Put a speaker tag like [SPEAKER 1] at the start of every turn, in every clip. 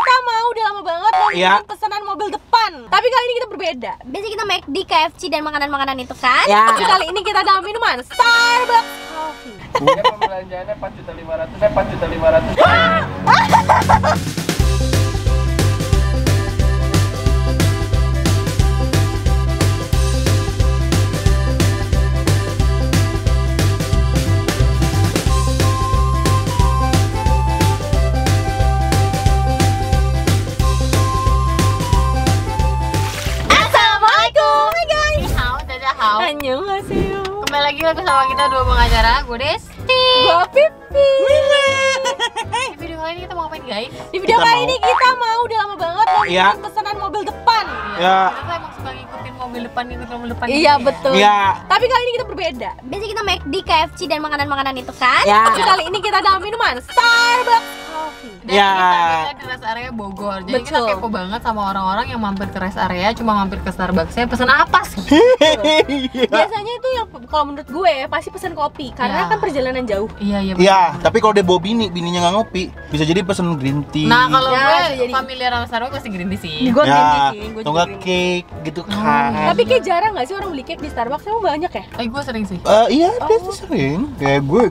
[SPEAKER 1] kita mau udah lama banget mau bikin pesanan mobil depan. Tapi kali ini kita berbeda.
[SPEAKER 2] Biasanya kita McD, KFC dan makanan-makanan itu kan.
[SPEAKER 1] Ya. Tapi kali ini kita dalam minuman Starbucks Coffee.
[SPEAKER 3] Mungkin pembelanjaannya 4.500.000, 4.500.000.
[SPEAKER 1] Annyeonghaseyo.
[SPEAKER 2] Kembali lagi bersama kita dua pengacara, gue Desti,
[SPEAKER 1] gue Pipi.
[SPEAKER 2] Di video kali ini kita mau ngapain guys?
[SPEAKER 1] Di video kali ini kita mau udah lama banget mau bikin pesanan mobil depan.
[SPEAKER 2] Kita emang suka ngikutin mobil depan
[SPEAKER 1] Iya betul. Tapi kali ini kita berbeda.
[SPEAKER 2] Biasanya kita McD, KFC dan makanan-makanan itu kan.
[SPEAKER 1] Tapi kali ini kita dalam minuman Starbucks Coffee.
[SPEAKER 2] Dan kita di rest area Bogor. Jadi kita kepo banget sama orang-orang yang mampir ke rest area cuma mampir ke Starbucks. Saya pesan apa sih?
[SPEAKER 1] Biasanya itu yang kalau menurut gue pasti pesan kopi karena kan perjalanan jauh.
[SPEAKER 4] Iya, tapi kalau dia bawa bininya nggak ngopi, bisa jadi pesan green tea.
[SPEAKER 2] Nah, kalau gue familiar sama Starbucks pasti green tea sih.
[SPEAKER 1] Gue green tea sih, gue
[SPEAKER 4] juga cake gitu kan.
[SPEAKER 1] Tapi kayak jarang nggak sih orang beli cake di Starbucks? Emang banyak ya?
[SPEAKER 2] Gue sering sih.
[SPEAKER 4] Iya, dia tuh sering. Kayak gue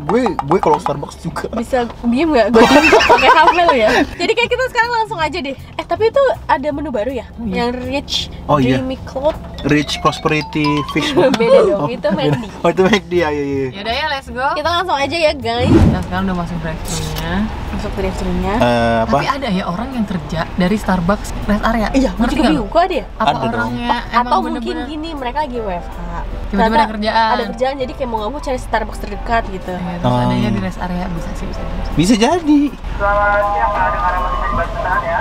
[SPEAKER 4] kalau Starbucks juga.
[SPEAKER 1] Bisa diem nggak? Gue pakai hafel ya. Jadi kayak kita sekarang langsung aja deh. Tapi itu ada menu baru ya? Yang rich, dreamy cloud,
[SPEAKER 4] rich prosperity fish.
[SPEAKER 1] Beda dong, itu McD.
[SPEAKER 4] Oh itu McD ya.
[SPEAKER 2] Yaudah ya, let's go.
[SPEAKER 1] Kita langsung aja ya guys.
[SPEAKER 2] Nah sekarang udah masuk drive-thru-nya. Tapi ada ya orang yang kerja dari Starbucks rest area.
[SPEAKER 1] Iya, ngerti gak? Gue ada ya?
[SPEAKER 2] Apa orangnya
[SPEAKER 1] atau mungkin gini, mereka lagi WFH.
[SPEAKER 2] Tiba-tiba ada kerjaan.
[SPEAKER 1] Ada kerjaan, jadi kayak mau nggak mau cari Starbucks terdekat gitu.
[SPEAKER 2] Terus adanya di rest area, bisa sih.
[SPEAKER 4] Bisa jadi.
[SPEAKER 3] Selamat siang, dengar bisa dibantu ya.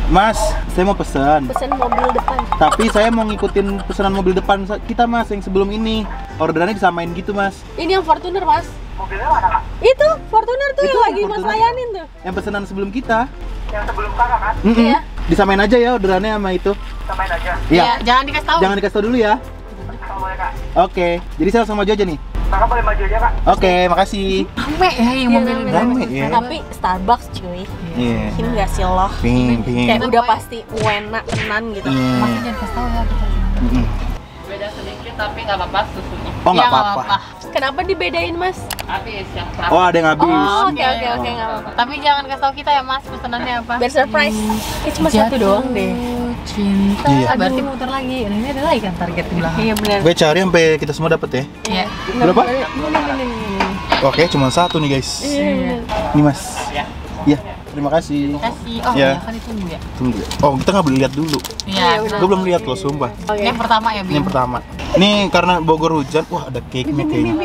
[SPEAKER 4] Mas, saya mau pesan
[SPEAKER 1] mobil depan.
[SPEAKER 4] Tapi saya mau ngikutin pesanan mobil depan kita mas, yang sebelum ini. Orderannya disamain gitu mas.
[SPEAKER 1] Ini yang Fortuner mas.
[SPEAKER 3] Mobilnya mana kak?
[SPEAKER 1] Itu Fortuner tuh
[SPEAKER 4] Itu
[SPEAKER 1] yang lagi
[SPEAKER 4] Fortuner.
[SPEAKER 1] mas layanin tuh.
[SPEAKER 4] Yang pesanan sebelum kita.
[SPEAKER 3] Yang sebelum kakak kan?
[SPEAKER 1] Iya.
[SPEAKER 4] Disamain aja ya orderannya sama itu.
[SPEAKER 3] Samain aja.
[SPEAKER 4] Iya.
[SPEAKER 2] Jangan dikasih tahu.
[SPEAKER 4] Jangan dikasih tahu dulu ya.
[SPEAKER 3] Boleh kak.
[SPEAKER 4] Oke, jadi saya langsung maju aja nih.
[SPEAKER 3] Kakak boleh maju aja kak.
[SPEAKER 4] Oke, makasih.
[SPEAKER 2] Rame ya yang mobil ini.
[SPEAKER 4] Rame ya.
[SPEAKER 1] Tapi Starbucks cuy.
[SPEAKER 4] Iya.
[SPEAKER 1] Ini gak sih loh.
[SPEAKER 4] Ping.
[SPEAKER 1] Kayak udah pasti enak tenan gitu.
[SPEAKER 2] Pasti jangan kasih tahu ya.
[SPEAKER 3] Beda sedikit tapi nggak apa-apa susunya.
[SPEAKER 4] Oh nggak apa-apa.
[SPEAKER 1] Kenapa dibedain mas?
[SPEAKER 3] Habis yang
[SPEAKER 4] Oh ada yang habis.
[SPEAKER 1] Oh oke nggak apa-apa.
[SPEAKER 2] Tapi jangan kasih tahu kita ya mas pesanannya apa.
[SPEAKER 1] Biar surprise. Cuma satu doang deh.
[SPEAKER 2] Cinta.
[SPEAKER 4] Iya.
[SPEAKER 2] Berarti muter lagi. Ini ada lagi kan target di belakang.
[SPEAKER 1] Iya benar.
[SPEAKER 4] Gue cari sampai kita semua dapet ya.
[SPEAKER 2] Iya.
[SPEAKER 4] Berapa?
[SPEAKER 1] Ini.
[SPEAKER 4] Oke, cuma satu nih guys. Ini mas. Iya. Terima kasih.
[SPEAKER 2] Kasih.
[SPEAKER 4] Ya.
[SPEAKER 2] Kan ditunggu ya.
[SPEAKER 4] Tunggu. Oh kita nggak boleh lihat dulu.
[SPEAKER 2] Iya.
[SPEAKER 4] Gue belum lihat loh, sumpah.
[SPEAKER 2] Yang pertama ya,
[SPEAKER 4] Ini yang pertama. Ini karena Bogor hujan. Wah ada cake-nya kayaknya.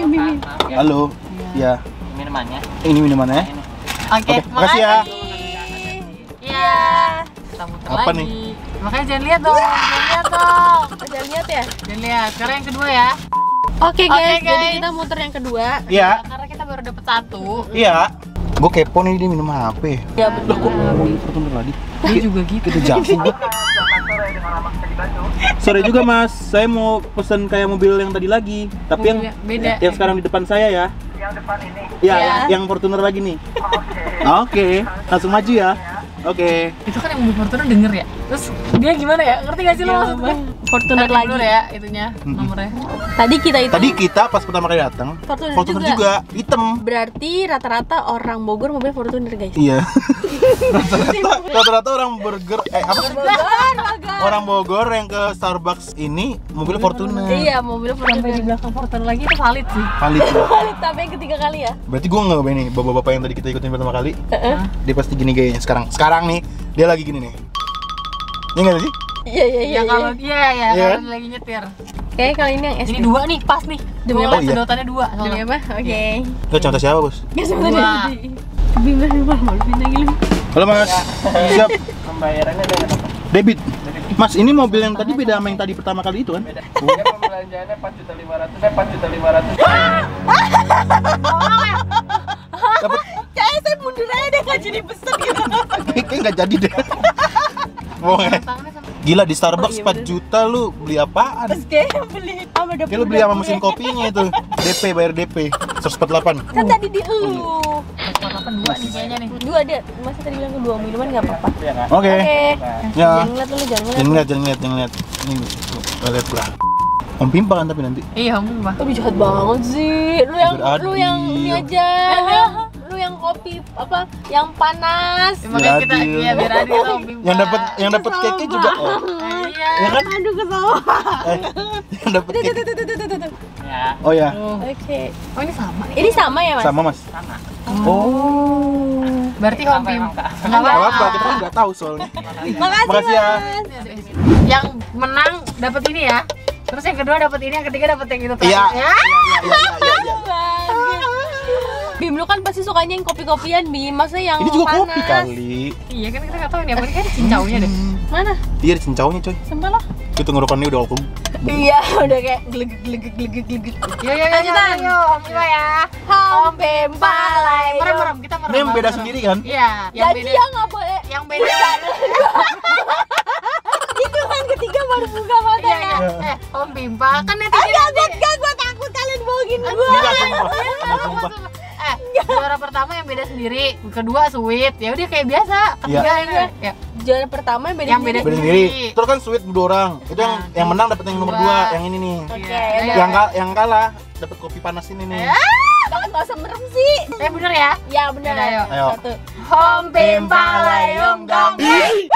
[SPEAKER 4] Halo. Ya.
[SPEAKER 3] minumannya.
[SPEAKER 4] Ini minumannya.
[SPEAKER 2] Oke,
[SPEAKER 4] makasih ya.
[SPEAKER 2] Iya. Kita muter
[SPEAKER 4] Apa
[SPEAKER 2] lagi.
[SPEAKER 4] nih?
[SPEAKER 2] Makanya jangan lihat dong.
[SPEAKER 1] Jangan lihat ya.
[SPEAKER 2] Jangan lihat. Sekarang yang kedua ya.
[SPEAKER 1] Oke guys, jadi kita muter yang kedua.
[SPEAKER 4] Iya.
[SPEAKER 2] Karena kita baru dapet satu.
[SPEAKER 4] Iya. Gue kepo nih dia minum apa ya?
[SPEAKER 1] Ya betul.
[SPEAKER 4] Kok ngomongin Fortuner lagi?
[SPEAKER 2] Dia juga gitu.
[SPEAKER 4] Kita jauh.
[SPEAKER 3] Selamat sore, dengan lama bisa dibantu.
[SPEAKER 4] Sore juga mas, saya mau pesen kayak mobil yang tadi lagi. Tapi yang
[SPEAKER 2] beda.
[SPEAKER 4] yang sekarang di depan saya ya.
[SPEAKER 3] Yang depan ini.
[SPEAKER 4] Iya, yang Fortuner lagi nih. Oke, langsung maju ya. Oke.
[SPEAKER 2] Itu kan yang mobil Fortuner denger ya. Terus dia gimana ya? Ngerti gak sih lo maksudnya?
[SPEAKER 1] Fortuner lagi
[SPEAKER 2] ya itunya nomornya.
[SPEAKER 1] Tadi kita
[SPEAKER 4] Pas pertama kali datang,
[SPEAKER 1] Fortuner
[SPEAKER 4] juga hitam.
[SPEAKER 1] Berarti rata-rata orang Bogor mobil Fortuner guys.
[SPEAKER 4] Iya. Rata-rata orang burger orang Bogor yang ke Starbucks ini mobil Fortuner.
[SPEAKER 1] Iya, mobil Fortuner.
[SPEAKER 2] Sampai di belakang Fortuner lagi itu valid sih.
[SPEAKER 4] Valid.
[SPEAKER 1] Valid tapi yang ketiga kali ya.
[SPEAKER 4] Berarti gua nggak nih bapak-bapak yang tadi kita ikutin pertama kali. Dia pasti gini gayanya sekarang nih dia lagi gini nih. Iya nggak sih?
[SPEAKER 1] Iya.
[SPEAKER 2] Kalau kalau lagi nyetir.
[SPEAKER 1] Oke, kali ini yang SD.
[SPEAKER 2] Ini dua nih, pas nih.
[SPEAKER 1] Demi
[SPEAKER 2] Gua
[SPEAKER 1] apa?
[SPEAKER 2] liat sedotannya dua.
[SPEAKER 1] Demi apa? Oke.
[SPEAKER 4] Gak contoh siapa bos?
[SPEAKER 1] Gak sebenarnya. Bimbang mau pindah gini.
[SPEAKER 4] Halo mas. Siap.
[SPEAKER 3] Pembayarannya dengan apa?
[SPEAKER 4] Debit. Mas ini mobil yang tadi beda sama yang tadi pertama kali itu kan?
[SPEAKER 3] Beda. Mungkin pembelanjaannya 4.500.000, 4.500.000.
[SPEAKER 4] Dapat.
[SPEAKER 1] Kayak saya mundur aja deh gak jadi pesen gitu.
[SPEAKER 4] Kayak nggak jadi deh. Bohong ya? Gila di Starbucks 4 juta lu beli apaan?
[SPEAKER 1] Terus kayak beli sama dapur.
[SPEAKER 4] Kayak lu beli sama mesin kopinya itu. DP bayar DP 148.
[SPEAKER 1] Kan tadi di lu.
[SPEAKER 2] 148 dua nih kayaknya nih.
[SPEAKER 1] Dua juga ada. Masa tadi bilang kedua minuman nggak apa-apa.
[SPEAKER 4] Oke. Ya.
[SPEAKER 1] Jangan ngeliat dulu, jangan
[SPEAKER 4] Jangan ngeliat. Ini lihat gua. Om Pimpa kan tapi nanti.
[SPEAKER 2] Iya, Mbak.
[SPEAKER 1] Tapi jahat banget sih. Lu yang ini aja. Lu yang kopi apa? Yang panas.
[SPEAKER 2] Makanya kita ya biar adil loh.
[SPEAKER 4] Yang dapat cake juga. Oh.
[SPEAKER 2] Iya.
[SPEAKER 4] Ya kan?
[SPEAKER 1] Aduh kesel.
[SPEAKER 4] Yang dapat cake.
[SPEAKER 1] Tuh.
[SPEAKER 3] Ya.
[SPEAKER 4] Oh ya.
[SPEAKER 1] Oke.
[SPEAKER 2] Oh, ini sama nih.
[SPEAKER 1] Ini sama ya, Mas?
[SPEAKER 4] Sama Mas.
[SPEAKER 3] Sama.
[SPEAKER 4] Oh.
[SPEAKER 2] Berarti Om Pim.
[SPEAKER 4] Enggak apa-apa, kita kan enggak tahu soalnya. Makasih ya.
[SPEAKER 2] Yang menang dapat ini ya. Terus yang kedua dapat ini, yang ketiga dapat yang itu terakhir.
[SPEAKER 4] Iya.
[SPEAKER 2] Ya.
[SPEAKER 1] Bim, lu kan pasti sukanya yang kopi-kopian, Bim. Maksudnya yang
[SPEAKER 4] Ini juga
[SPEAKER 1] panas.
[SPEAKER 4] kopi kali.
[SPEAKER 2] Iya kan kita nggak tahu nih apa ini kan cincaunya deh.
[SPEAKER 1] Mana?
[SPEAKER 4] Iya, ada cincaunya coy.
[SPEAKER 1] Sumpah lo?
[SPEAKER 4] Itu tenggorokannya udah alkohol.
[SPEAKER 1] Iya, udah kayak gelegek.
[SPEAKER 2] Yo
[SPEAKER 1] Lanjutan.
[SPEAKER 2] yo Om Pimpa ya.
[SPEAKER 1] Om Pempalai.
[SPEAKER 2] Merem kita merem.
[SPEAKER 4] Ini yang beda sendiri kan?
[SPEAKER 2] Iya. Yang
[SPEAKER 1] Jadi
[SPEAKER 2] beda.
[SPEAKER 1] ya nggak boleh.
[SPEAKER 2] Yang beda.
[SPEAKER 1] Itu kan ketiga baru buka mata
[SPEAKER 2] Iya
[SPEAKER 1] ya.
[SPEAKER 2] iya. Om Pimpa kan netizen.
[SPEAKER 1] Enggak, gue takut kalian bohongin gue.
[SPEAKER 4] Enggak, sumpah.
[SPEAKER 2] Juara pertama yang beda sendiri, kedua sweet. Ya udah kayak biasa.
[SPEAKER 4] Iya.
[SPEAKER 2] Ketiga ini. Ya.
[SPEAKER 1] Juara pertama yang beda
[SPEAKER 2] Yang
[SPEAKER 1] sendiri.
[SPEAKER 4] Beda sendiri. Terus kan sweet berdua orang. Itu yang menang dapat yang nomor 2, yang ini nih.
[SPEAKER 1] Oke,
[SPEAKER 2] Iya.
[SPEAKER 4] Yang kalah dapat kopi panas ini nih.
[SPEAKER 1] Banget nggak usah merem sih.
[SPEAKER 2] Bener ya?
[SPEAKER 1] Ya benar.
[SPEAKER 2] Ayo.
[SPEAKER 4] Ayo.
[SPEAKER 1] Satu.
[SPEAKER 2] Om Pimpa layung gambling.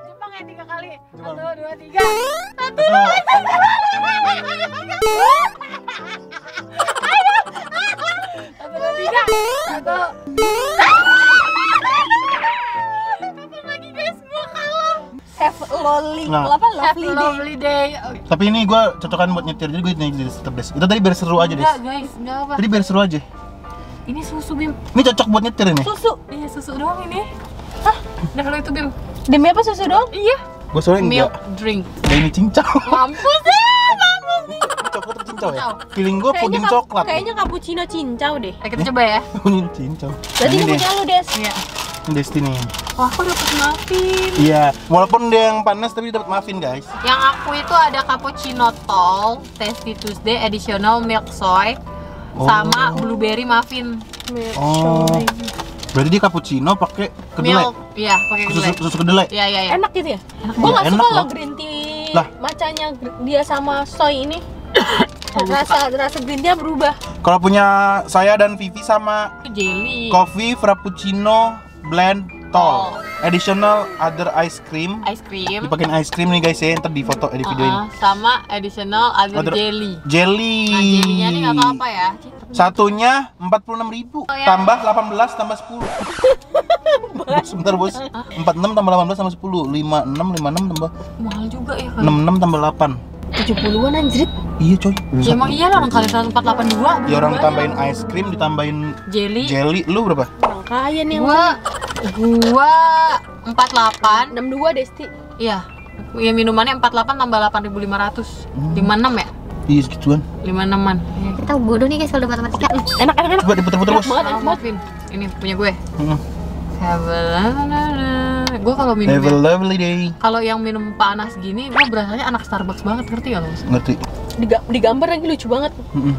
[SPEAKER 2] Jepang ya 3 kali. 1, 2, 3. Satu, dua, tiga. Satu. Satu lagi guys, gua kalah.
[SPEAKER 1] Have lovely.
[SPEAKER 4] Nah.
[SPEAKER 1] Apa
[SPEAKER 2] Have
[SPEAKER 1] lovely
[SPEAKER 2] a
[SPEAKER 1] day.
[SPEAKER 2] lovely day.
[SPEAKER 4] Tapi ini gue cocokan buat nyetir, jadi gue nyetir tetap Des. Itu tadi biar seru aja Des.
[SPEAKER 2] Enggak guys, enggak apa.
[SPEAKER 4] Tadi biar seru aja.
[SPEAKER 2] Ini susu Bim.
[SPEAKER 4] Ini cocok buat nyetir ini.
[SPEAKER 1] Susu.
[SPEAKER 2] Iya susu doang ini. Hah? Nah kalau itu Bim.
[SPEAKER 1] Demi apa susu dong?
[SPEAKER 2] Iya.
[SPEAKER 4] Gue soalnya
[SPEAKER 2] Milk
[SPEAKER 4] enggak.
[SPEAKER 2] drink.
[SPEAKER 4] Kayak ini cincau.
[SPEAKER 2] Mampus ya, mampus.
[SPEAKER 4] Coklat atau cincau ya? Feeling gue puding coklat.
[SPEAKER 1] Kayaknya cappuccino cincau deh.
[SPEAKER 2] Kita coba ya.
[SPEAKER 4] Puding cincau.
[SPEAKER 1] Berarti
[SPEAKER 4] Ini
[SPEAKER 1] ini
[SPEAKER 4] deh,
[SPEAKER 1] punya lu, Des.
[SPEAKER 2] Iya.
[SPEAKER 4] ini Destiny.
[SPEAKER 2] Wah, aku dapet muffin.
[SPEAKER 4] Iya, walaupun dia yang panas tapi dapat muffin guys.
[SPEAKER 2] Yang aku itu ada cappuccino tall, Tasty Tuesday, additional milk soy, sama blueberry muffin.
[SPEAKER 4] Oh. Berarti dia cappuccino pakai kedelai.
[SPEAKER 2] Milk, iya pakai kedelai.
[SPEAKER 4] Susu kedelai.
[SPEAKER 2] Iya iya iya.
[SPEAKER 1] Enak gitu ya? Gue
[SPEAKER 4] Ya,
[SPEAKER 1] gak
[SPEAKER 4] enak
[SPEAKER 1] suka
[SPEAKER 4] loh.
[SPEAKER 1] loh green tea
[SPEAKER 4] Lah.
[SPEAKER 1] macanya dia sama soy ini. rasa green tea berubah.
[SPEAKER 4] Kalau punya saya dan Vivi sama
[SPEAKER 2] Itu jelly.
[SPEAKER 4] coffee frappuccino blend tall. Additional other ice cream.
[SPEAKER 2] Ice cream.
[SPEAKER 4] Dipakein ice cream nih guys ya, ntar di foto di video ini.
[SPEAKER 2] Sama additional other
[SPEAKER 4] Other-
[SPEAKER 2] jelly.
[SPEAKER 4] Jelly.
[SPEAKER 2] Nah, jelly-nya ini nggak tahu apa ya.
[SPEAKER 4] Satunya 46.000
[SPEAKER 2] Oh, ya.
[SPEAKER 4] tambah 18 tambah 10. Sebentar bos. 46 tambah 18 tambah 10. 56 tambah
[SPEAKER 2] Mahal juga ya kan.
[SPEAKER 4] 66 tambah 8.
[SPEAKER 1] 70-an anjrit.
[SPEAKER 4] Iya coy.
[SPEAKER 2] Ya emang iya lah orang kali 1482.
[SPEAKER 4] Ya orang tambahin ice cream ditambahin
[SPEAKER 2] Jelly.
[SPEAKER 4] jelly. Lu berapa?
[SPEAKER 1] Orang kaya nih yang
[SPEAKER 2] Gua 48.
[SPEAKER 1] 62 Desti.
[SPEAKER 2] Iya. Ya minumannya 48 tambah 8.500. 56 ya?
[SPEAKER 4] Iya segituan.
[SPEAKER 2] 56-an.
[SPEAKER 1] Kita bodoh nih guys kalau matematika. Enak.
[SPEAKER 4] Coba diputer-puter bos.
[SPEAKER 1] Banget, enak banget.
[SPEAKER 2] Muffin. Ini punya gue.
[SPEAKER 4] Hmm.
[SPEAKER 2] Gue kalau minum
[SPEAKER 4] Have a lovely day.
[SPEAKER 2] kalau yang minum panas gini, gue berasanya anak Starbucks banget, ngerti gak lo?
[SPEAKER 4] Ngerti.
[SPEAKER 1] Digambar lagi lucu banget.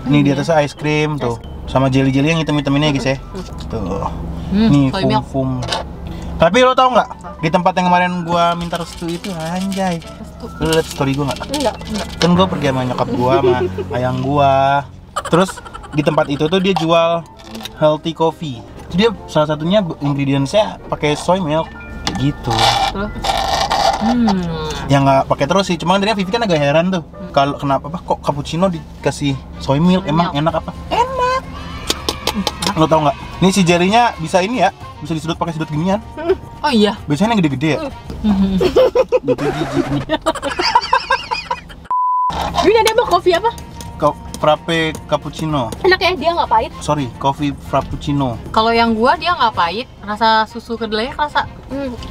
[SPEAKER 4] Nih di atasnya ice cream tuh. Sama jelly-jelly yang hitam-hitam ini ya guys ya. Tuh. Nih
[SPEAKER 2] soy milk.
[SPEAKER 4] foam. Tapi lo tau nggak? Di tempat yang kemarin gua minta restu itu anjay. Lo liat story gua nggak?
[SPEAKER 1] Enggak.
[SPEAKER 4] Kan gua pergi sama nyokap gua sama ayang gua. Terus di tempat itu tuh dia jual healthy coffee. Jadi dia salah satunya ingredientsnya pakai soy milk kayak gitu.
[SPEAKER 2] Terus?
[SPEAKER 4] Yang nggak pakai terus sih. Cuma dia Vivi kan agak heran tuh. Kalau kenapa kok cappuccino dikasih soy milk? Emang enak apa? Enak. Lo tau nggak? Nih si jelinya bisa ini ya, bisa disedot pakai sedot ginian.
[SPEAKER 2] Oh iya.
[SPEAKER 4] Biasanya yang gede-gede ya. Gitu jijik nih.
[SPEAKER 1] Ini ada apa? Kopi apa?
[SPEAKER 4] Frappe cappuccino.
[SPEAKER 1] Enak ya, dia nggak pahit.
[SPEAKER 4] Sorry, coffee frappuccino.
[SPEAKER 2] Kalau yang gua dia nggak pahit, rasa susu kedelainya kerasa.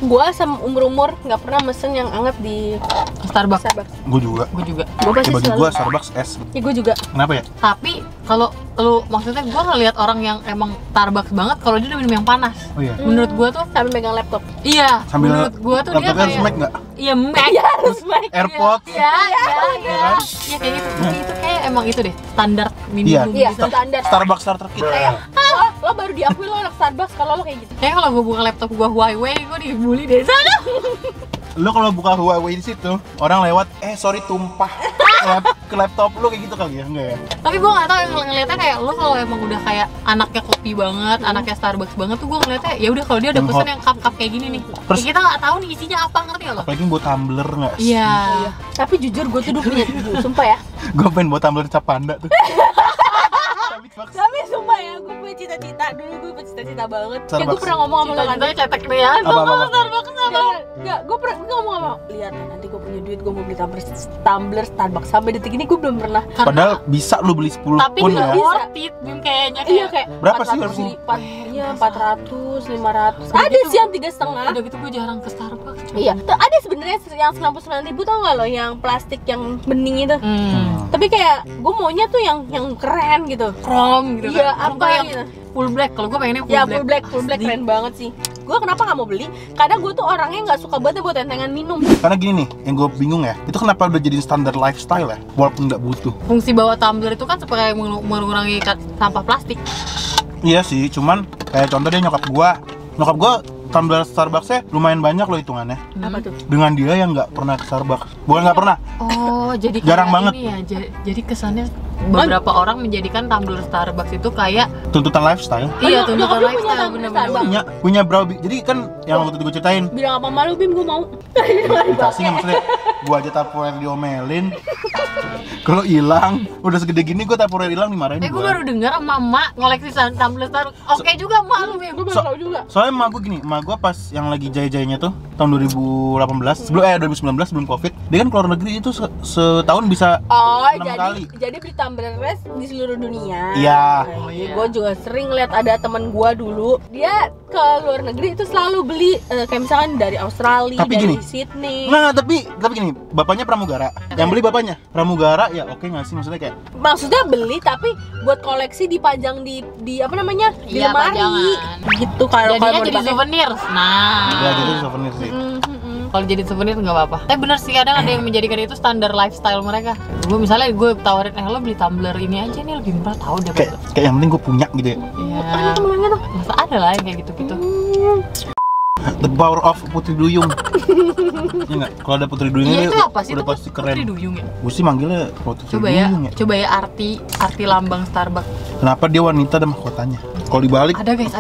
[SPEAKER 1] Gua sama umur nggak pernah mesen yang anget di
[SPEAKER 2] Starbucks.
[SPEAKER 4] Gue juga.
[SPEAKER 2] Gue juga.
[SPEAKER 1] Gua pasti
[SPEAKER 4] Bagi
[SPEAKER 1] selalu.
[SPEAKER 4] gue Starbucks es.
[SPEAKER 1] Ya gue juga.
[SPEAKER 4] Kenapa ya?
[SPEAKER 2] Tapi kalau lu maksudnya gua ngeliat orang yang emang Starbucks banget kalau dia udah minum yang panas.
[SPEAKER 4] Oh iya.
[SPEAKER 2] Menurut gua tuh
[SPEAKER 1] Sambil megang laptop.
[SPEAKER 2] iya.
[SPEAKER 4] Sambil
[SPEAKER 2] menurut gua tuh dia
[SPEAKER 4] laptopnya harus
[SPEAKER 2] kayak
[SPEAKER 4] Mac nggak?
[SPEAKER 2] iya Mac.
[SPEAKER 1] Iya harus baik.
[SPEAKER 4] AirPods.
[SPEAKER 2] Iya, iya,
[SPEAKER 4] Iya
[SPEAKER 2] iya.
[SPEAKER 4] kan?
[SPEAKER 2] Iya kayak gitu. Itu kayak emang itu deh standar
[SPEAKER 4] Iya.
[SPEAKER 2] minimum
[SPEAKER 1] Iya,
[SPEAKER 2] gitu.
[SPEAKER 1] standar.
[SPEAKER 4] Starbucks starter kit.
[SPEAKER 1] Kayak lo baru diakui lo anak Starbucks kalau lo kayak gitu.
[SPEAKER 2] Kayak kalau gue buka laptop gue Huawei, gue dibully deh sana.
[SPEAKER 4] Lo kalau buka Huawei di situ, orang lewat, sorry tumpah ke laptop lo kayak gitu kali ya, enggak ya?
[SPEAKER 2] Tapi gue nggak tahu yang ngeliatnya kayak lo kalau emang udah kayak anaknya kopi banget, anaknya Starbucks banget tuh gue ngeliatnya ya udah kalau dia ada
[SPEAKER 4] Yang
[SPEAKER 2] pesan
[SPEAKER 4] hot.
[SPEAKER 2] yang cup kayak gini nih.
[SPEAKER 4] Terus-
[SPEAKER 2] Ya kita nggak tahu nih isinya apa, ngerti nggak lo?
[SPEAKER 4] Apalagi buat tumbler nggak?
[SPEAKER 2] Iya.
[SPEAKER 1] Tapi jujur gue tuh dulu punya, sumpah ya.
[SPEAKER 4] Gue pengen buat tumbler cap panda tuh.
[SPEAKER 1] Tapi sumpah ya, gue punya cita-cita dulu, gue punya cita-cita banget. Kayak gue
[SPEAKER 4] Starbucks.
[SPEAKER 1] pernah ngomong sama lo kan.
[SPEAKER 2] Cita-citanya cetek deh ya.
[SPEAKER 4] Apa?
[SPEAKER 2] Starbucks apa?
[SPEAKER 1] Enggak, gue pernah ngomong sama lo. Lihat ya, nanti gue punya duit, gue mau beli tumbler Starbucks. Sampai detik ini gue belum pernah.
[SPEAKER 4] Padahal bisa lu beli 10
[SPEAKER 2] Tapi
[SPEAKER 4] pun
[SPEAKER 2] nggak
[SPEAKER 4] ya.
[SPEAKER 1] bisa.
[SPEAKER 2] worth it, Bim, kayaknya
[SPEAKER 1] Iya kayak
[SPEAKER 4] Berapa sih
[SPEAKER 1] 400
[SPEAKER 4] harusnya?
[SPEAKER 1] lipat. Iya 400, 500.
[SPEAKER 2] Udah
[SPEAKER 1] Ada
[SPEAKER 2] gitu-
[SPEAKER 1] sih yang 3,5.
[SPEAKER 2] Udah gitu gue jarang ke Starbucks. cuy.
[SPEAKER 1] Iya, tuh ada sebenarnya yang 99.000 tau nggak lo, yang plastik yang bening itu. Tapi kayak gue maunya tuh yang keren gitu.
[SPEAKER 2] Chrome gitu
[SPEAKER 1] Iya,
[SPEAKER 2] kan.
[SPEAKER 1] apa
[SPEAKER 2] yang
[SPEAKER 1] gitu.
[SPEAKER 2] full black. Kalau gue pengennya
[SPEAKER 1] Ya
[SPEAKER 2] full
[SPEAKER 1] full black keren banget sih. Gue kenapa nggak mau beli? Karena gue tuh orangnya nggak suka banget buat tentengan minum.
[SPEAKER 4] Karena gini nih, yang gue bingung ya, itu kenapa udah jadi standar lifestyle ya, walaupun nggak butuh.
[SPEAKER 2] Fungsi bawa tumbler itu kan supaya mengurangi sampah plastik.
[SPEAKER 4] Iya sih, cuman kayak contoh dia nyokap gua tumbler Starbucksnya lumayan banyak loh hitungannya.
[SPEAKER 1] Apa tuh?
[SPEAKER 4] Dengan dia yang nggak pernah ke Starbucks, bukan nggak pernah,
[SPEAKER 2] Oh, jadi
[SPEAKER 4] Jarang
[SPEAKER 2] kayak
[SPEAKER 4] banget.
[SPEAKER 2] ini ya. Jadi kesannya beberapa orang menjadikan tumbler Starbucks itu kayak
[SPEAKER 4] tuntutan lifestyle.
[SPEAKER 2] iya
[SPEAKER 1] nyokap
[SPEAKER 2] tuntutan
[SPEAKER 1] lu punya
[SPEAKER 2] lifestyle
[SPEAKER 1] tumbler
[SPEAKER 2] bener-bener.
[SPEAKER 1] Starbucks?
[SPEAKER 4] Punya brow jadi kan yang waktu itu gue ceritain,
[SPEAKER 1] Bilang apa malu Bim, gue mau.
[SPEAKER 4] dikasih nggak maksudnya, gua aja Tupperware diomelin. Kalau hilang, udah segede gini gua Tupperware hilang dimarahin
[SPEAKER 2] Gue
[SPEAKER 4] gua.
[SPEAKER 2] baru dengar sama emak ngoleksi tumbler Starbucks. Oke juga emak lu, Bim.
[SPEAKER 1] Gue baru tahu juga.
[SPEAKER 4] Soalnya emak gue gini, emak gue pas yang lagi jaya-jayanya tuh tahun 2018, 2019 sebelum Covid, dia kan keluar negeri itu setahun bisa
[SPEAKER 1] Oh,
[SPEAKER 4] 6
[SPEAKER 1] jadi
[SPEAKER 4] kali.
[SPEAKER 1] jadi beli tumbler di seluruh dunia.
[SPEAKER 4] Iya.
[SPEAKER 2] Oh, iya.
[SPEAKER 1] Gue juga sering lihat ada teman gue dulu, dia ke luar negeri itu selalu beli kayak misalkan dari Australia,
[SPEAKER 4] Tapi
[SPEAKER 1] dari
[SPEAKER 4] gini.
[SPEAKER 1] Sydney.
[SPEAKER 4] Nah, tapi gini, bapaknya pramugara. Yang beli bapaknya pramugara, ya oke nggak sih, maksudnya kayak
[SPEAKER 1] Maksudnya beli tapi buat koleksi dipajang di apa namanya? Di
[SPEAKER 2] Iya,
[SPEAKER 1] lemari.
[SPEAKER 2] pajangan.
[SPEAKER 1] Gitu kalau
[SPEAKER 2] Jadinya
[SPEAKER 1] mau
[SPEAKER 2] jadi
[SPEAKER 1] dipakai.
[SPEAKER 2] souvenir. Nah,
[SPEAKER 4] ya jadi souvenir sih.
[SPEAKER 2] kalau jadi souvenir nggak apa-apa. Tapi bener sih kadang ada yang menjadikan itu standar lifestyle mereka. Gue misalnya gue tawarin, lo beli tumbler ini aja nih lebih murah, tahu deh.
[SPEAKER 4] Kayak yang penting gue punya gitu ya.
[SPEAKER 2] Iya. Masa ada lah yang kayak gitu-gitu.
[SPEAKER 4] The power of Putri Duyung. Ya nggak? Kalau ada Putri Duyung
[SPEAKER 2] Iya
[SPEAKER 4] ini
[SPEAKER 2] itu apa sih?
[SPEAKER 4] udah
[SPEAKER 2] Itu
[SPEAKER 4] pasti keren.
[SPEAKER 2] Putri Duyung ya.
[SPEAKER 4] Gue sih manggilnya Putri
[SPEAKER 2] Coba ya,
[SPEAKER 4] Duyung ya.
[SPEAKER 2] coba ya arti lambang Starbucks.
[SPEAKER 4] Kenapa dia wanita dan mahkotanya? Kalau dibalik,
[SPEAKER 2] Ada guys.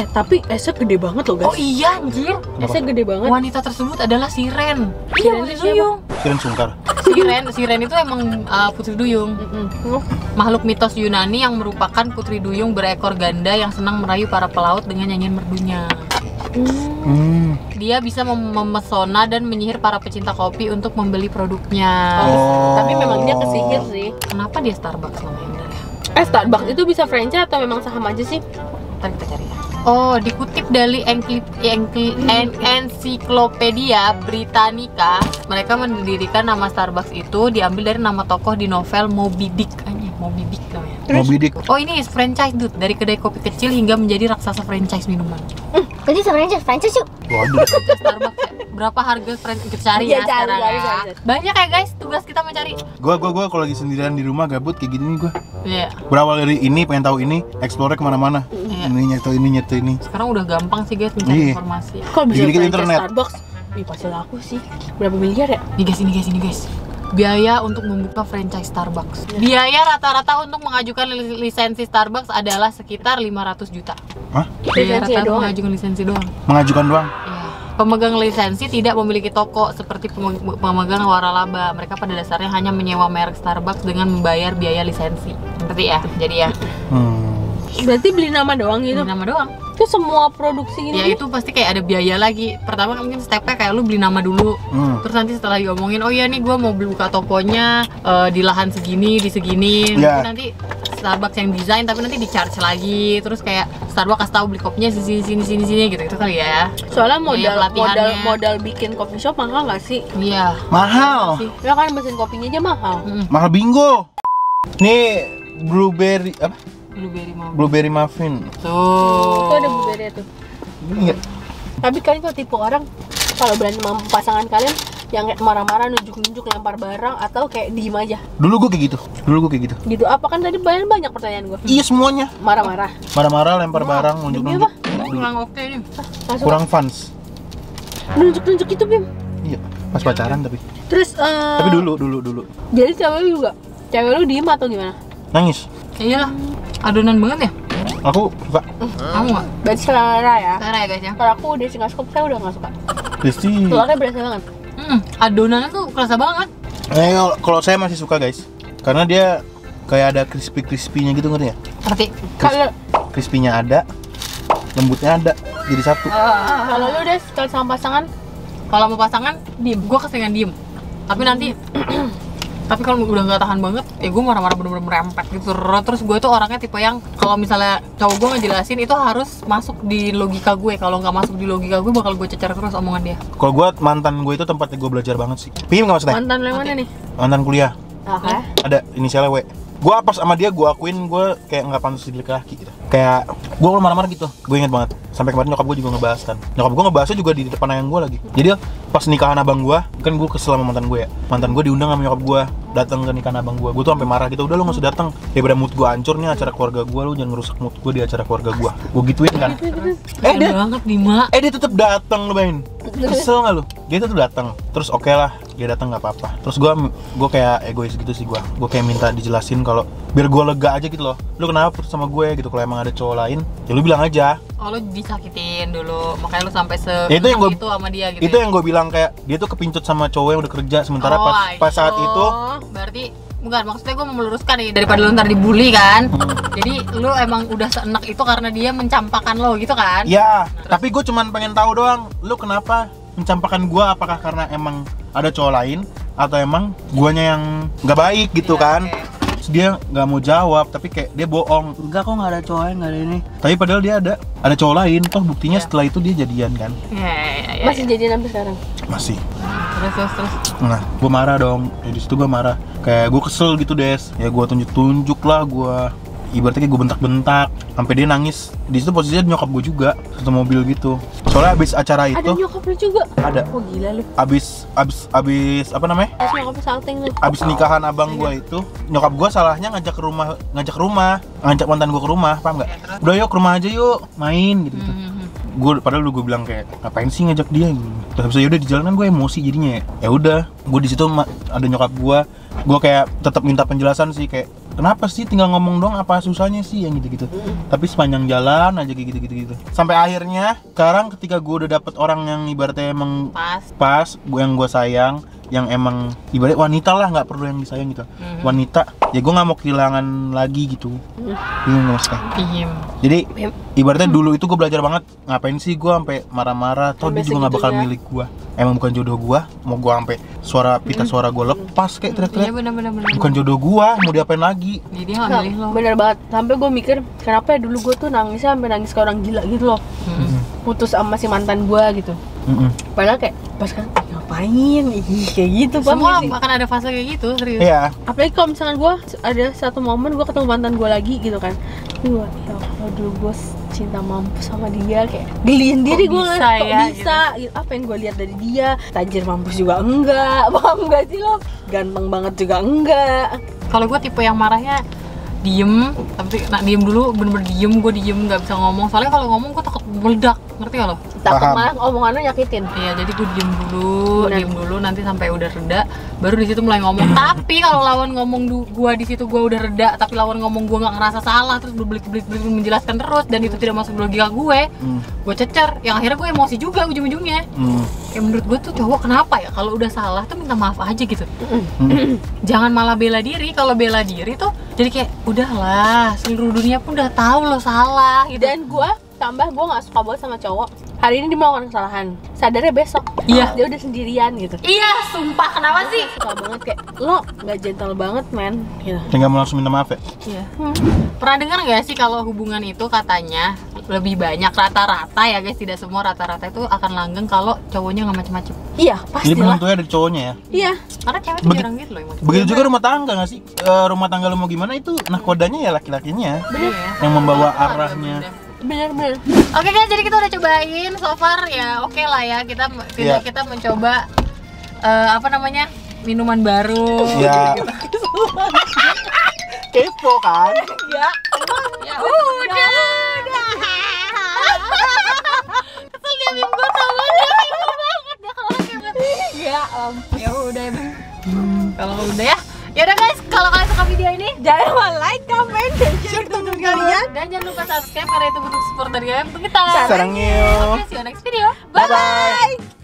[SPEAKER 1] Tapi esnya gede banget loh guys.
[SPEAKER 2] Oh iya anjir.
[SPEAKER 1] Esnya gede banget.
[SPEAKER 2] Wanita tersebut adalah Siren.
[SPEAKER 1] Siren
[SPEAKER 2] Iya,
[SPEAKER 1] itu
[SPEAKER 2] Putri
[SPEAKER 1] siapa?
[SPEAKER 2] Duyung.
[SPEAKER 4] Kiran Sungkar.
[SPEAKER 2] Siren itu emang Putri Duyung. Makhluk mitos Yunani yang merupakan Putri Duyung berekor ganda yang senang merayu para pelaut dengan nyanyian merdunya. Dia bisa memesona dan menyihir para pecinta kopi untuk membeli produknya.
[SPEAKER 4] Oh.
[SPEAKER 1] Tapi memang dia kesihir sih.
[SPEAKER 2] Kenapa dia Starbucks namanya?
[SPEAKER 1] Starbucks itu bisa franchise atau memang saham aja sih?
[SPEAKER 2] Ntar kita cari ya. Oh, dikutip dari Encyclopedia Britannica, mereka mendirikan nama Starbucks itu diambil dari nama tokoh di novel Moby Dick. Moby Dick namanya.
[SPEAKER 4] Moby Dick.
[SPEAKER 2] Oh, ini franchise dude, dari kedai kopi kecil hingga menjadi raksasa franchise minuman.
[SPEAKER 1] Jadi sebenarnya franchise yuk.
[SPEAKER 4] Waduh.
[SPEAKER 2] Starbucks ya. Berapa harga franchise? Kita cari
[SPEAKER 1] Iya,
[SPEAKER 2] ya sekarang
[SPEAKER 1] cari.
[SPEAKER 2] ya. Banyak ya guys, tugas kita mencari.
[SPEAKER 4] Gua kalau lagi sendirian di rumah gabut kayak gini nih gua.
[SPEAKER 2] Iya.
[SPEAKER 4] Berawal dari ini, pengen tahu ini, explore kemana-mana.
[SPEAKER 2] Iya.
[SPEAKER 4] Ini nyatu ini.
[SPEAKER 2] Sekarang udah gampang sih guys mencari
[SPEAKER 4] Iya.
[SPEAKER 2] informasi.
[SPEAKER 1] Kalau bisa
[SPEAKER 4] Dikit-dikit
[SPEAKER 1] franchise
[SPEAKER 4] internet.
[SPEAKER 1] Starbucks, pasti laku sih. Berapa miliar ya?
[SPEAKER 2] Ini guys. Biaya untuk membuka franchise Starbucks. Biaya rata-rata untuk mengajukan lisensi Starbucks adalah sekitar 500 juta.
[SPEAKER 4] Hah?
[SPEAKER 2] Biaya
[SPEAKER 1] Lisensi
[SPEAKER 2] rata
[SPEAKER 1] doang?
[SPEAKER 2] mengajukan lisensi doang.
[SPEAKER 4] Mengajukan doang.
[SPEAKER 2] Iya. Pemegang lisensi tidak memiliki toko seperti pemegang waralaba. Mereka pada dasarnya hanya menyewa merek Starbucks dengan membayar biaya lisensi. Ngerti ya? Jadi ya,
[SPEAKER 1] Berarti beli nama doang gitu?
[SPEAKER 2] nama doang.
[SPEAKER 1] Itu semua produksi
[SPEAKER 2] Ya
[SPEAKER 1] ini
[SPEAKER 2] itu pasti kayak ada biaya lagi. Pertama mungkin stepnya kayak lu beli nama dulu. Terus nanti setelah diomongin, oh iya nih gue mau buka tokonya di lahan segini, di segini.
[SPEAKER 4] Iya.
[SPEAKER 2] Nanti Starbucks yang desain tapi nanti di charge lagi. Terus kayak Starbucks kasih tahu beli kopinya sini gitu itu kali ya.
[SPEAKER 1] soalnya
[SPEAKER 2] Biaya pelatihannya.
[SPEAKER 1] modal bikin coffee shop mahal nggak sih?
[SPEAKER 2] Iya.
[SPEAKER 4] Mahal.
[SPEAKER 1] Ya kan mesin kopinya aja mahal.
[SPEAKER 4] Mahal bingo. Nih blueberry apa? Blueberry muffin.
[SPEAKER 2] Tuh.
[SPEAKER 1] Itu ada blueberry tuh.
[SPEAKER 4] Enggak.
[SPEAKER 1] Tapi kalian kalau tipe orang kalau berantem sama pasangan kalian Yang kayak marah-marah, nunjuk-nunjuk, lempar barang, atau kayak diem aja?
[SPEAKER 4] Dulu gue kayak gitu.
[SPEAKER 1] Gitu apa kan tadi banyak pertanyaan gue.
[SPEAKER 4] Iya semuanya.
[SPEAKER 1] Marah-marah.
[SPEAKER 4] Marah-marah, lempar barang, nunjuk-nunjuk.
[SPEAKER 2] Kurang oke nih.
[SPEAKER 1] Masuk.
[SPEAKER 4] Kurang fans.
[SPEAKER 1] Nunjuk-nunjuk itu Bim.
[SPEAKER 4] Iya, pas pacaran tapi.
[SPEAKER 1] Terus
[SPEAKER 4] Tapi dulu.
[SPEAKER 1] jadi cewek lu juga? Cewek lu diem atau gimana?
[SPEAKER 4] Nangis.
[SPEAKER 2] Iyalah, adonan banget ya.
[SPEAKER 4] Aku suka.
[SPEAKER 2] Kamu nggak?
[SPEAKER 1] Berarti selera ya?
[SPEAKER 2] Sarah ya guys ya.
[SPEAKER 1] Kalau aku udah nggak suka, saya udah nggak suka.
[SPEAKER 4] Pasti.
[SPEAKER 1] Telurnya berasa banget.
[SPEAKER 2] Adonannya tuh kerasa banget.
[SPEAKER 4] Kalau saya masih suka guys, karena dia kayak ada crispy-nya gitu ngerti ya?
[SPEAKER 2] Ngerti?
[SPEAKER 1] Kalau
[SPEAKER 4] Crispy-nya ada, lembutnya ada, jadi satu.
[SPEAKER 1] kalau lu udah sekali sama pasangan,
[SPEAKER 2] Kalau mau pasangan, gue keseringan diem. Tapi nanti, tapi kalau udah nggak tahan banget, ya gue marah-marah bener-bener merempet gitu. Terus gue tuh orangnya tipe yang kalau misalnya cowok gue ngejelasin itu harus masuk di logika gue. Kalau nggak masuk di logika gue, bakal gue cecer terus omongan dia.
[SPEAKER 4] Kalau gue mantan gue itu tempatnya gue belajar banget sih. Pim nggak maksudnya?
[SPEAKER 1] mantan lu yang mana nih?
[SPEAKER 4] Mantan kuliah.
[SPEAKER 1] Oke.
[SPEAKER 4] Ada inisialnya W. Gue apa sama dia, gue akuin gue kayak nggak pantas jadi laki gitu. Kayak gue marah-marah gitu. Gue inget banget. Sampai kemarin nyokap gue juga ngebahas kan. Nyokap gue ngebahasnya juga di depan ayang gue lagi. Jadi pas nikahan abang gue, kan gue kesel sama mantan gue ya. Mantan gue diundang sama nyokap gue datang ke nikahan abang gue. Gue tuh sampai marah gitu. Udah lu nggak usah datang. Daripada mood gue hancur nih acara keluarga gue, lu jangan ngerusak mood gue di acara keluarga gue. Gue gituin kan.
[SPEAKER 2] Keren banget Bima.
[SPEAKER 4] Dia tetap datang lu bayangin. Kesel nggak lu? Dia tetap datang. Terus oke lah, dia datang nggak apa-apa. Terus gue kayak egois gitu sih gue. Gue kayak minta dijelasin kalau biar gue lega aja gitu loh. Lu kenapa putus sama gue gitu? Kalau emang ada cowok lain, ya lu bilang aja.
[SPEAKER 2] Oh, lo disakitin dulu, makanya lo sampai
[SPEAKER 4] Ya, itu yang gua-
[SPEAKER 2] itu sama dia gitu.
[SPEAKER 4] Itu
[SPEAKER 2] ya?
[SPEAKER 4] yang gue bilang kayak dia tuh kepincut sama cowok yang udah kerja sementara pas saat itu.
[SPEAKER 2] Berarti bukan, maksudnya gue mau meluruskan nih, daripada lo ntar dibully kan. Jadi lo emang udah seenak itu karena dia mencampakkan lo gitu kan.
[SPEAKER 4] Ya, tapi gue cuman pengen tahu doang, lu kenapa mencampakkan gue? Apakah karena emang ada cowok lain atau emang guanya yang nggak baik gitu
[SPEAKER 2] Iya,
[SPEAKER 4] kan?
[SPEAKER 2] oke.
[SPEAKER 4] Terus dia nggak mau jawab, tapi kayak dia bohong. Enggak kok, nggak ada cowok lain, nggak ada ini. Tapi padahal dia ada cowok lain. Toh buktinya
[SPEAKER 2] Iya.
[SPEAKER 4] setelah itu dia jadian kan?
[SPEAKER 2] Ya.
[SPEAKER 1] Masih jadian sampai sekarang?
[SPEAKER 4] Masih.
[SPEAKER 2] Terus.
[SPEAKER 4] Nah, gue marah dong. Ya, di situ gue marah. Kayak gue kesel gitu Des. Ya gue tunjuk lah, gue ibaratnya kayak gue bentak-bentak. Sampai dia nangis. Di situ posisinya nyokap gue juga, satu mobil gitu. Soalnya abis acara
[SPEAKER 1] Ada
[SPEAKER 4] itu
[SPEAKER 1] nyokap lu juga?
[SPEAKER 4] ada.
[SPEAKER 1] Oh gila lu.
[SPEAKER 4] Abis apa namanya?
[SPEAKER 1] Terus nyokap lu salting lu.
[SPEAKER 4] Abis nikahan abang gue itu, nyokap gue salahnya ngajak mantan gue ke rumah, paham nggak? Udah yuk ke rumah aja yuk, main gitu. Gue padahal gue bilang kayak ngapain sih ngajak dia gitu. Terus habis itu yaudah di jalan kan gue emosi jadinya ya. Ya udah, gue di situ ada nyokap gue kayak tetap minta penjelasan sih kayak kenapa sih tinggal ngomong dong, apa susahnya sih yang gitu-gitu. Tapi sepanjang jalan aja kayak gitu-gitu. Sampai akhirnya sekarang ketika gue udah dapet orang yang ibaratnya emang pas yang gue sayang, yang emang ibarat wanita lah, nggak perlu yang disayang gitu. Wanita, ya gue nggak mau kehilangan lagi gitu. Bingung mas kan? Jadi ibaratnya dulu itu gue belajar banget, ngapain sih gue sampai marah-marah, toh dia
[SPEAKER 1] Sampai
[SPEAKER 4] juga nggak bakal
[SPEAKER 1] segitunya.
[SPEAKER 4] milik gue. Emang bukan jodoh gue, mau gue sampai pita suara gue lepas kayak
[SPEAKER 2] Iya
[SPEAKER 4] teriak-teriak.
[SPEAKER 2] benar.
[SPEAKER 4] Bukan jodoh gue, mau diapain lagi?
[SPEAKER 2] Jadi dia nggak milih lo.
[SPEAKER 1] Bener banget. Sampai gue mikir kenapa ya dulu gue tuh nangisnya sampai nangis kayak orang gila gitu loh. Putus sama si mantan gue gitu. Padahal kayak pas kan ngapain? Ih, kayak gitu paham
[SPEAKER 2] Semua
[SPEAKER 1] gak sih?
[SPEAKER 2] akan ada fase kayak gitu, serius.
[SPEAKER 4] Iya.
[SPEAKER 1] Apalagi kalau misalkan gue ada satu momen gue ketemu mantan gue lagi gitu kan. Gue ya Allah, dulu gue cinta mampus sama dia, kayak geliin diri gue
[SPEAKER 2] bisa ya,
[SPEAKER 1] bisa gitu. Apa yang gue lihat dari dia, tajir mampus juga enggak, paham gak sih lo? Ganteng banget juga enggak.
[SPEAKER 2] Kalau gue tipe yang marahnya diem, tapi diem dulu, bener-bener diem, gue diem nggak bisa ngomong. Soalnya kalau ngomong gue takut meledak, ngerti gak lo?
[SPEAKER 1] Takut
[SPEAKER 4] Paham.
[SPEAKER 1] malah omongannya nyakitin.
[SPEAKER 2] Iya, jadi gue diem
[SPEAKER 1] Bener.
[SPEAKER 2] dulu, nanti sampai udah reda, baru di situ mulai ngomong. Tapi kalau lawan ngomong gue di situ gue udah reda, tapi lawan ngomong gue nggak ngerasa salah, terus berbelit-belit menjelaskan terus, dan itu tidak masuk logika gue cecer. Yang akhirnya gue emosi juga ujung-ujungnya. Kayak menurut gue tuh cowok kenapa ya kalau udah salah tuh minta maaf aja gitu. Jangan malah bela diri. Kalau bela diri tuh jadi kayak udahlah, seluruh dunia pun udah tahu lo salah gitu.
[SPEAKER 1] Dan gue tambah, gue nggak suka banget sama cowok. Hari ini dia melakukan kesalahan, sadarnya besok
[SPEAKER 2] Iya.
[SPEAKER 1] dia udah sendirian gitu.
[SPEAKER 2] Iya, sumpah, kenapa sih?
[SPEAKER 1] Suka banget kayak lo nggak gentle banget men gitu.
[SPEAKER 4] Tinggal mau langsung minta maaf ya.
[SPEAKER 2] Iya. Pernah dengar nggak sih kalau hubungan itu katanya lebih banyak rata-rata ya guys, tidak semua, rata-rata itu akan langgeng kalau cowoknya nggak macem-macem.
[SPEAKER 1] Iya
[SPEAKER 4] Jadi
[SPEAKER 1] pastilah.
[SPEAKER 4] penentunya dari cowoknya ya.
[SPEAKER 1] Iya.
[SPEAKER 2] Karena cewek tuh jarang gitu loh yang macem.
[SPEAKER 4] Begitu juga rumah tangga nggak sih? Rumah tangga lo mau gimana itu nahkodanya ya laki-lakinya
[SPEAKER 2] Iya.
[SPEAKER 4] yang membawa arahnya.
[SPEAKER 1] Bener-bener.
[SPEAKER 2] Oke guys, jadi kita udah cobain so far ya, oke lah ya, kita
[SPEAKER 4] Iya.
[SPEAKER 2] kita mencoba apa namanya, minuman baru.
[SPEAKER 4] Ya. Kepo kan?
[SPEAKER 1] Ya,
[SPEAKER 2] Ya udah. Kesel dia Bim, gue tau banget dia kalau kayak
[SPEAKER 1] ya
[SPEAKER 2] ya udah ya Bim. Kalau udah ya. Ya udah guys, kalau kalian suka video ini
[SPEAKER 1] jangan lupa like, comment, dan share ke teman kalian.
[SPEAKER 2] dan jangan lupa subscribe karena itu bentuk support dari kalian untuk kita.
[SPEAKER 4] Sarang yuk.
[SPEAKER 2] Oke, see you next video.
[SPEAKER 4] Bye bye.